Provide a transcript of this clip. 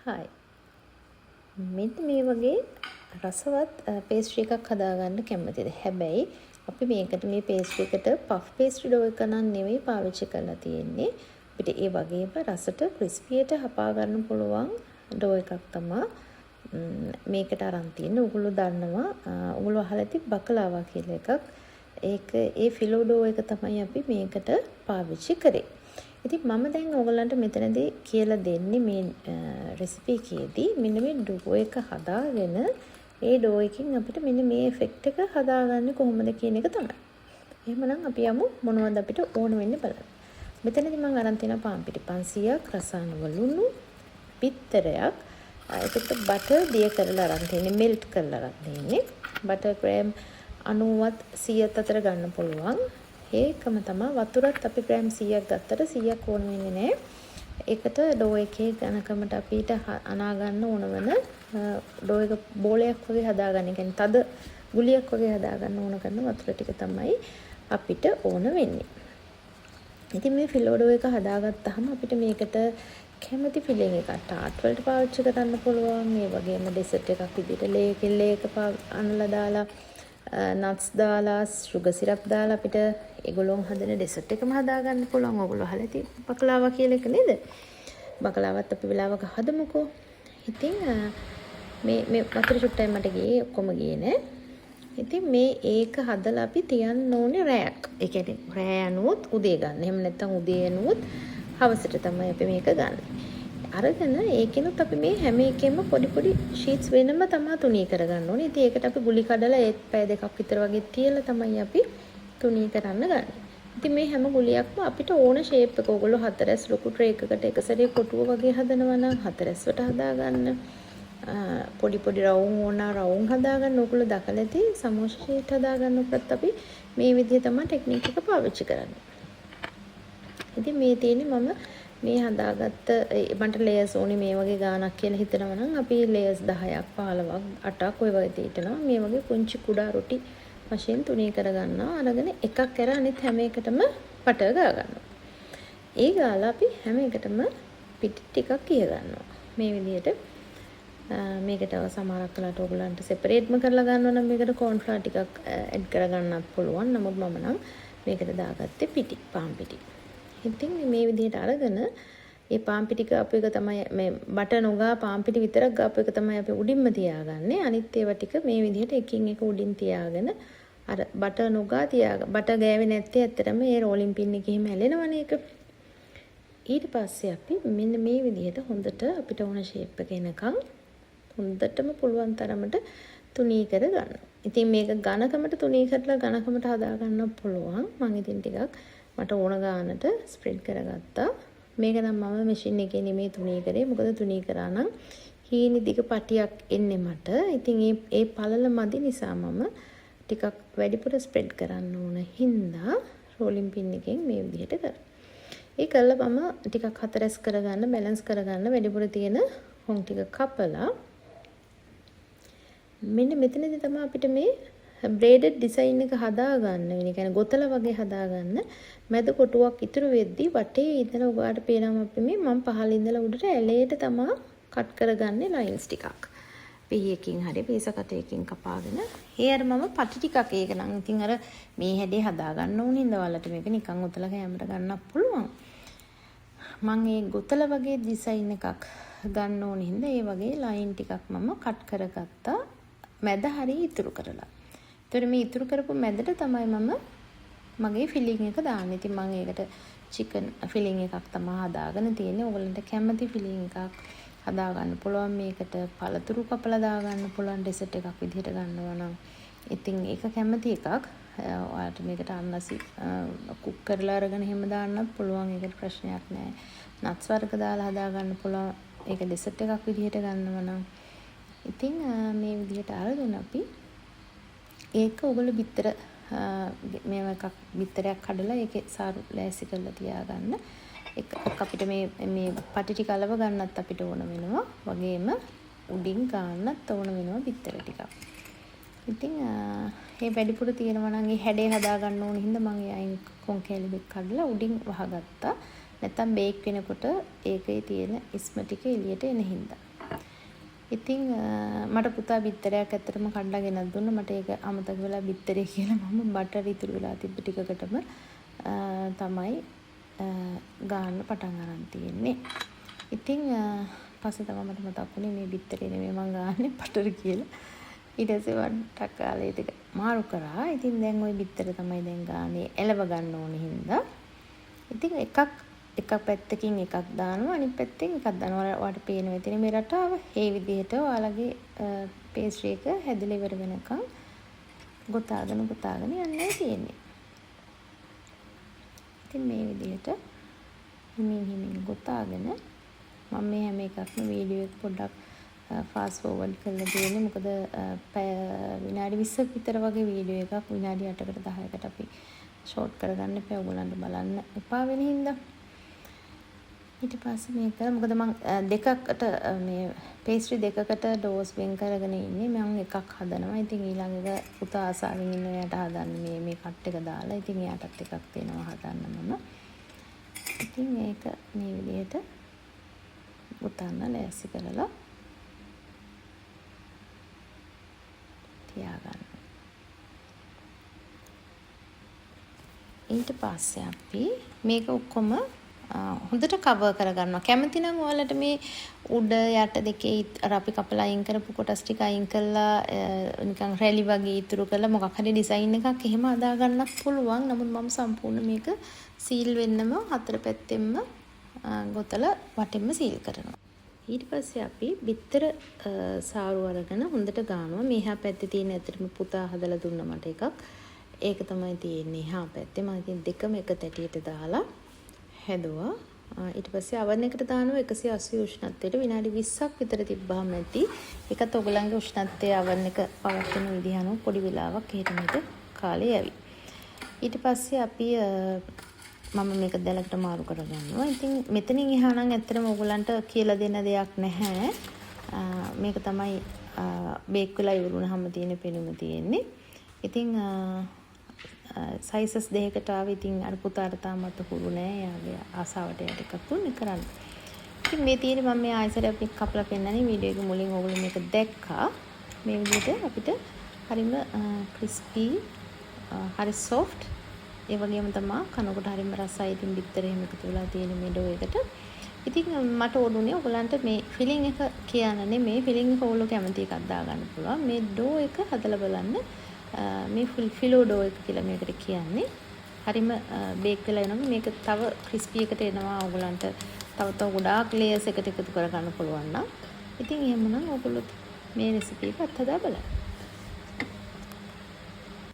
Hi. මෙන්න මේ වගේ රසවත් පේස්ට්‍රි එකක් හදාගන්න කැමතිද? හැබැයි අපි මේකට මේ පේස්ට්‍රි එකට පෆ් පේස්ට්‍රි ඩෝ එක නෙවෙයි පාවිච්චි කරලා තියෙන්නේ. අපිට ඒ වගේම රසට ක්‍රිස්පියට හපා ගන්න පුළුවන් ඩෝ එකක් තමයි මේකට අරන් තියෙන්නේ. ඔයගොල්ලෝ දන්නවා ඔයගොල්ලෝ අහලා ඇති බකලාවා කියලා එකක්. ඒ ෆිලෝ ඩෝ එක තමයි අපි මේකට පාවිච්චි කරේ. ඉතින් මම දැන් ඔයගලන්ට මෙතනදී කියලා දෙන්නේ මේ රෙසිපි එකේදී මෙන්න මේ ඩෝ එක හදාගෙන ඒ ඩෝ එකකින් අපිට මෙන්න මේ ඉෆෙක්ට් එක හදාගන්නේ කොහොමද කියන එක තමයි. එහෙමනම් අපි යමු මොනවද අපිට ඕන වෙන්නේ බලන්න. මෙතනදී මම අරන් තියෙනවා පාන් පිටි 500ක්, රසායන ලුණු, බිත්තරයක්, ඒකට බටර් දිය කරලා අරන් තියෙන්නේ, මෙල්ට් කරලා අරන් තියෙන්නේ. බටර් ග්‍රෑම් 90ත් 100ත් අතර ගන්න පුළුවන්. ඒකම තමයි වතුරත් අපි ග්‍රෑම් 100ක් ගත්තට 100ක් ඕන වෙන්නේ නැහැ. ඒකට ඩෝ එකේ ඝනකමට අපිට අනා ගන්න ඕන වෙන ඩෝ එක බෝලයක් වගේ හදාගන්න. ඒ කියන්නේ තද ගුලියක් වගේ හදාගන්න ඕන කරන වතුර ටික තමයි අපිට ඕන වෙන්නේ. ඉතින් මේ ෆිලෝ ඩෝ එක හදාගත්තාම අපිට මේකට කැමති ෆිලිං එකක් ටාට් වලට පාවිච්චි කරන්න පුළුවන්. මේ වගේම ඩෙසර්ට් එකක් විදිහට ලේක අනලා දාලා නට්ස් දාලා සුගර් සිරප් දාලා අපිට ඒගොල්ලෝ හදන ඩෙසර්ට් එකම හදාගන්න පුළුවන්. ඔයගොල්ලෝ අහලා ඇති බකලාවා කියලා එක නේද? බකලාවත් අපි වෙලාවක හදමුකෝ. ඉතින් මේ වතුර චුට්ටයි මට ගියේ ඔක්කොම ගියේ නෑ. ඉතින් මේ ඒක හදලා අපි තියන්න ඕනේ රැයක්. ඒ කියන්නේ රෑ යනුවොත් උදේ ගන්න. එහෙම නැත්නම් උදේ යනුවොත් හවසට තමයි අපි මේක ගන්න. අරගෙන ඒකෙනුත් අපි මේ හැම එකෙම පොඩි ෂීට්ස් වෙනම තමයි තුනී කරගන්න ඕනේ. ඉතින් ඒකට අපි ගුලි කඩලා ඒත් පැය දෙකක් විතර වගේ තියලා තමයි අපි තුනී කරන්න ගන්න. ඉතින් මේ හැම ගුලියක්ම අපිට ඕන ෂේප් එක ඔයගොල්ලෝ හතරැස් ලොකු ට්‍රේ එකකට එක සැරේ කොටුව වගේ හදනවා නම් හතරැස්වට හදාගන්න. පොඩි රවුම් ඕන රවුම් හදාගන්න. ඔයගොල්ලෝ දැකලා ඇති සමෝසා ෂීට් හදාගන්නකොත් අපි මේ විදිහ තමයි ටෙක්නික් එක පාවිච්චි කරන්නේ. ඉතින් මේ තියෙන්නේ මම මේ හදාගත්ත මට ලේයර්ස් ඕනේ මේ වගේ ගානක් කියලා හිතනවා නම් අපි ලේයර්ස් 10ක් 15ක් 8ක් ඔය වගේ තියෙනවා. මේ වගේ පුංචි කුඩා රොටි වශයෙන් තුනී කරගන්නවා. අරගෙන එකක් කර අනිත් හැම එකටම බටර් ගා ගන්නවා. ඒ ගාලා අපි හැම එකටම පිටි ටිකක් කිය ගන්නවා. මේ විදිහට මේකට සමහරක් වෙලාවට ඔයගලන්ට සෙපරේට්ම කරලා ගන්නවා නම් මේකට කෝන් ෆ්ලවර් ටිකක් ඇඩ් කරගන්නත් පුළුවන්. නමුත් මම නම් මේකට දාගත්තේ පිටි පාන් පිටි. ඉතින් මේ විදිහට අරගෙන ඒ පාන් පිටි ගාපු එක තමයි මේ බටර් නොගා පාන් පිටි විතරක් ගාපු එක තමයි අපි උඩින්ම තියාගන්නේ. අනිත් ඒවා ටික මේ විදිහට එකින් එක උඩින් තියාගෙන අර බටර් නොගා බටර් ගෑවේ නැත්තේ ඇත්තටම ඒ රෝලින් පින් එකේ හිම හැලෙනවනේ ඒක. ඊට පස්සේ අපි මෙන්න මේ විදිහට හොඳට අපිට ඕන ෂේප් එක එනකන් හොඳටම පුළුවන් තරමට තුනී කර ගන්නවා. ඉතින් මේක ඝනකමට තුනී කරලා ඝනකමට හදා ගන්න පුළුවන්. මම ඉතින් ටිකක් මට ඕන ගානට ස්ප්‍රෙඩ් කරගත්තා. මේක නම් මම මැෂින් එකේ නෙමෙයි තුනී කරේ. මොකද තුනී කරා නම් හීනි දිග පටියක් එන්නේ මට. ඉතින් ඒ පළල මදි නිසා මම ටිකක් වැඩිපුර ස්ප්‍රෙඩ් කරන්න ඕන හින්දා රෝලින් පින් එකෙන් මේ විදිහට කරා. ඒ කළා මම ටිකක් හතරස් කරගන්න බැලන්ස් කරගන්න වැඩිපුර තියෙන හොන් ටික කපලා මෙන්න මෙතනදී තමයි අපිට මේ බ්‍රේඩඩ් ඩිසයින් එක හදාගන්න වෙන. ඒ කියන්නේ ගොතල වගේ හදාගන්න. මැද කොටුවක් ඉතුරු වෙද්දි වටේ ඉඳලා ඔයාලට පේනවා අපි මම පහළ ඉඳලා උඩට ඇලේට තමයි කට් කරගන්නේ ලයින්ස් ටිකක්. පීයකින් හරි පීස කටයකින් කපාගෙන. ඒ අර මම පටි ටිකක් ඒක නම් ඉතින් අර මේ හැඩේ හදාගන්න ඕනේ ඉඳ වලට මේක නිකන් උතලා කැමරට ගන්නත් පුළුවන්. මම ඒ ගොතල වගේ ඩිසයින් එකක් ගන්න ඕනේ හින්දා ඒ වගේ ලයින් ටිකක් මම කට් කරගත්තා. මැද හරිය ඉතුරු කරලා. ඒතර මේ ඉතුරු කරපු මැදට තමයි මම මගේ ෆිලිං එක දාන්නේ. ඉතින් මම ඒකට චිකන් ෆිලිං එකක් තමයි හදාගෙන තියෙන්නේ. ඔයගලන්ට කැමති ෆිලිං එකක් හදා ගන්න පුළුවන්. මේකට පළතුරු කපලා දා ගන්න පුළුවන් ඩෙසර්ට් එකක් විදිහට ගන්නවා නම්. ඉතින් ඒක කැමති එකක්. ඔයාලට මේකට අන්නසි කුක් කරලා අරගෙන හැම දාන්නත් පුළුවන්. ඒකට ප්‍රශ්නයක් නැහැ. නට්ස් වර්ග දාලා හදා ගන්න පුළුවන්. ඒක ඩෙසර්ට් එකක් විදිහට ගන්නවා නම්. ඉතින් මේ විදිහට අරගෙන අපි ඒක ඔයගොල්ලෝ බිත්තර මේව එකක් බිත්තරයක් කඩලා ඒකේ සාරු ලෑස්ති කරලා තියාගන්න. එක අපිට මේ පටි ටික අලව ගන්නත් අපිට ඕන වෙනවා. වගේම උඩින් ගන්නත් ඕන වෙනවා බිත්තර ටිකක්. ඉතින් මේ වැඩිපුර තියෙනවා නම් ඒ හැඩේ හදා ගන්න ඕන හින්දා මම අයින් කොන් කැලි දෙක කඩලා උඩින් වහගත්තා. නැත්තම් බේක් වෙනකොට ඒකේ තියෙන ඉස්ම ටික එළියට එන හින්දා. ඉතින් මට පුතා බිත්තරයක් ඇත්තටම කඩලා ගෙනත් දුන්නා. මට ඒක අමතක වෙලා බිත්තරේ කියලා මම බටර් ඉතුරු වෙලා තිබ්බ ටිකකටම තමයි ගාන්න පටන් අරන් තියෙන්නේ. ඉතින් පස්සේ තමයි මට මතක් වුණේ මේ බිත්තරේ නෙමෙයි මං ගාන්නේ බටර් කියලා. ඊට පස්සේ වට්ටක් කාලේ ටික මාරු කරා. ඉතින් දැන් ওই බිත්තර තමයි දැන් ගානේ එලව ගන්න ඕනේ හින්දා. ඉතින් එක පැත්තකින් එකක් දානවා අනිත් පැත්තෙන් එකක් දානවා. ඔයාලට පේනවා ඉතින් මේ රටාව. මේ විදිහට ඔයාලගේ පේස්ට්‍රි එක හැදලා ඉවර වෙනකන් ගොතාගෙන යන්නයි තියෙන්නේ. ඉතින් මේ විදිහට හිමින් ගොතාගෙන මම මේ හැම එකක්ම වීඩියෝ එක පොඩ්ඩක් ෆාස්ට් ෆෝවර්ඩ් කරලා දෙන්නේ. මොකද විනාඩි 20ක් විතර වගේ වීඩියෝ එකක් විනාඩි 8කට 10කට අපි ෂෝට් කරගන්න එපා. ඔයගොල්ලන්ට බලන්න එපා වෙන හින්දා. ඊට පස්සේ මේක මොකද මම දෙකකට මේ පේස්ට්‍රි දෙකකට ඩෝස් වෙන් කරගෙන ඉන්නේ. මම එකක් හදනවා. ඉතින් ඊළඟ එක පුතා ආසාවෙන් ඉන්න එයාට හදන්න මේ කට් එක දාලා. ඉතින් එයාටත් එකක් දෙනවා හදන්න මම. ඉතින් මේක මේ විදිහට පුතාන්න ලෑස්ති කරලා තියාගන්න. ඊට පස්සේ අපි මේක ඔක්කොම හොඳට කවර් කරගන්නවා. කැමති නම් ඔයාලට මේ උඩ යට දෙකේ අර අපි කපලා අයින් කරපු කොටස් ටික අයින් කරලා නිකන් රැලි වගේ ඉතුරු කරලා මොකක් හරි ඩිසයින් එකක් එහෙම හදා ගන්නත් පුළුවන්. නමුත් මම සම්පූර්ණ මේක සීල් වෙන්නම හතර පැත්තෙම ගොතලා වටින්ම සීල් කරනවා. ඊට පස්සේ අපි බිත්තර සාරු අරගෙන හොඳට ගානවා. මෙහා පැත්තේ තියෙන ඇත්තටම පුතා හදලා දුන්න මට එකක්. ඒක තමයි තියෙන්නේ එහා පැත්තේ. මම ඉතින් දෙකම එක තැටියට දාලා හැදුවා. ඊට පස්සේ oven එකට දානවා 180 උෂ්ණත්වයට විනාඩි 20ක් විතර තිබ්බාම ඇති. ඒකත් ඔයගලන්ගේ උෂ්ණත්වයේ oven එක පවත්වන විදිහ අනුව පොඩි වෙලාවක් එහෙට මෙහෙට කාලේ යවි. ඊට පස්සේ අපි මම මේක දැලකට මාරු කරගන්නවා. ඉතින් මෙතනින් එහා නම් ඇත්තටම ඔයගලන්ට කියලා දෙන්න දෙයක් නැහැ. මේක තමයි බේක් වෙලා ඉවරුනහම තියෙන පෙනුම තියෙන්නේ. ඉතින් සයිසස් දෙකකට ආවේ. ඉතින් අර පුතාට තාමත් හුරු නෑ. එයාගේ ආසාවට යට එකක් තුන්නේ කරන්න. ඉතින් මේ තියෙන්නේ මම මේ ආයසරයක් මේක කපලා පෙන්නන්නේ වීඩියෝ එක මුලින් ඔයගොල්ලෝ මේක දැක්කා. මේ විදිහට අපිට හරිම ක්‍රිස්පි හරි සොෆ්ට් ඒ වගේම තමයි කනකොට හරිම රසයි. ඉතින් බිත්තර එහෙම එකතු වෙලා තියෙන මේ ඩෝ එකට. ඉතින් මට ඕනුනේ ඔයගලන්ට මේ ෆිලිං එක කියන්න නෙමෙයි. ෆිලිං එක ඔයගොල්ලෝ කැමති එකක් දාගන්න පුළුවන්. මේ ඩෝ එක හදලා බලන්න. මේ ෆිලෝ ඩෝ එක කියලා මේකට කියන්නේ. හරිම බේක් වෙලා එනවා. මේක තව ක්‍රිස්පි එකට එනවා. ඔයගලන්ට තව ගොඩාක් ලේයර්ස් එකට එකතු කරගන්න පුළුවන් නම්. ඉතින් එහෙමනම් ඔයගොල්ලෝ මේ රෙසිපි එක අත්හදා බලන්න.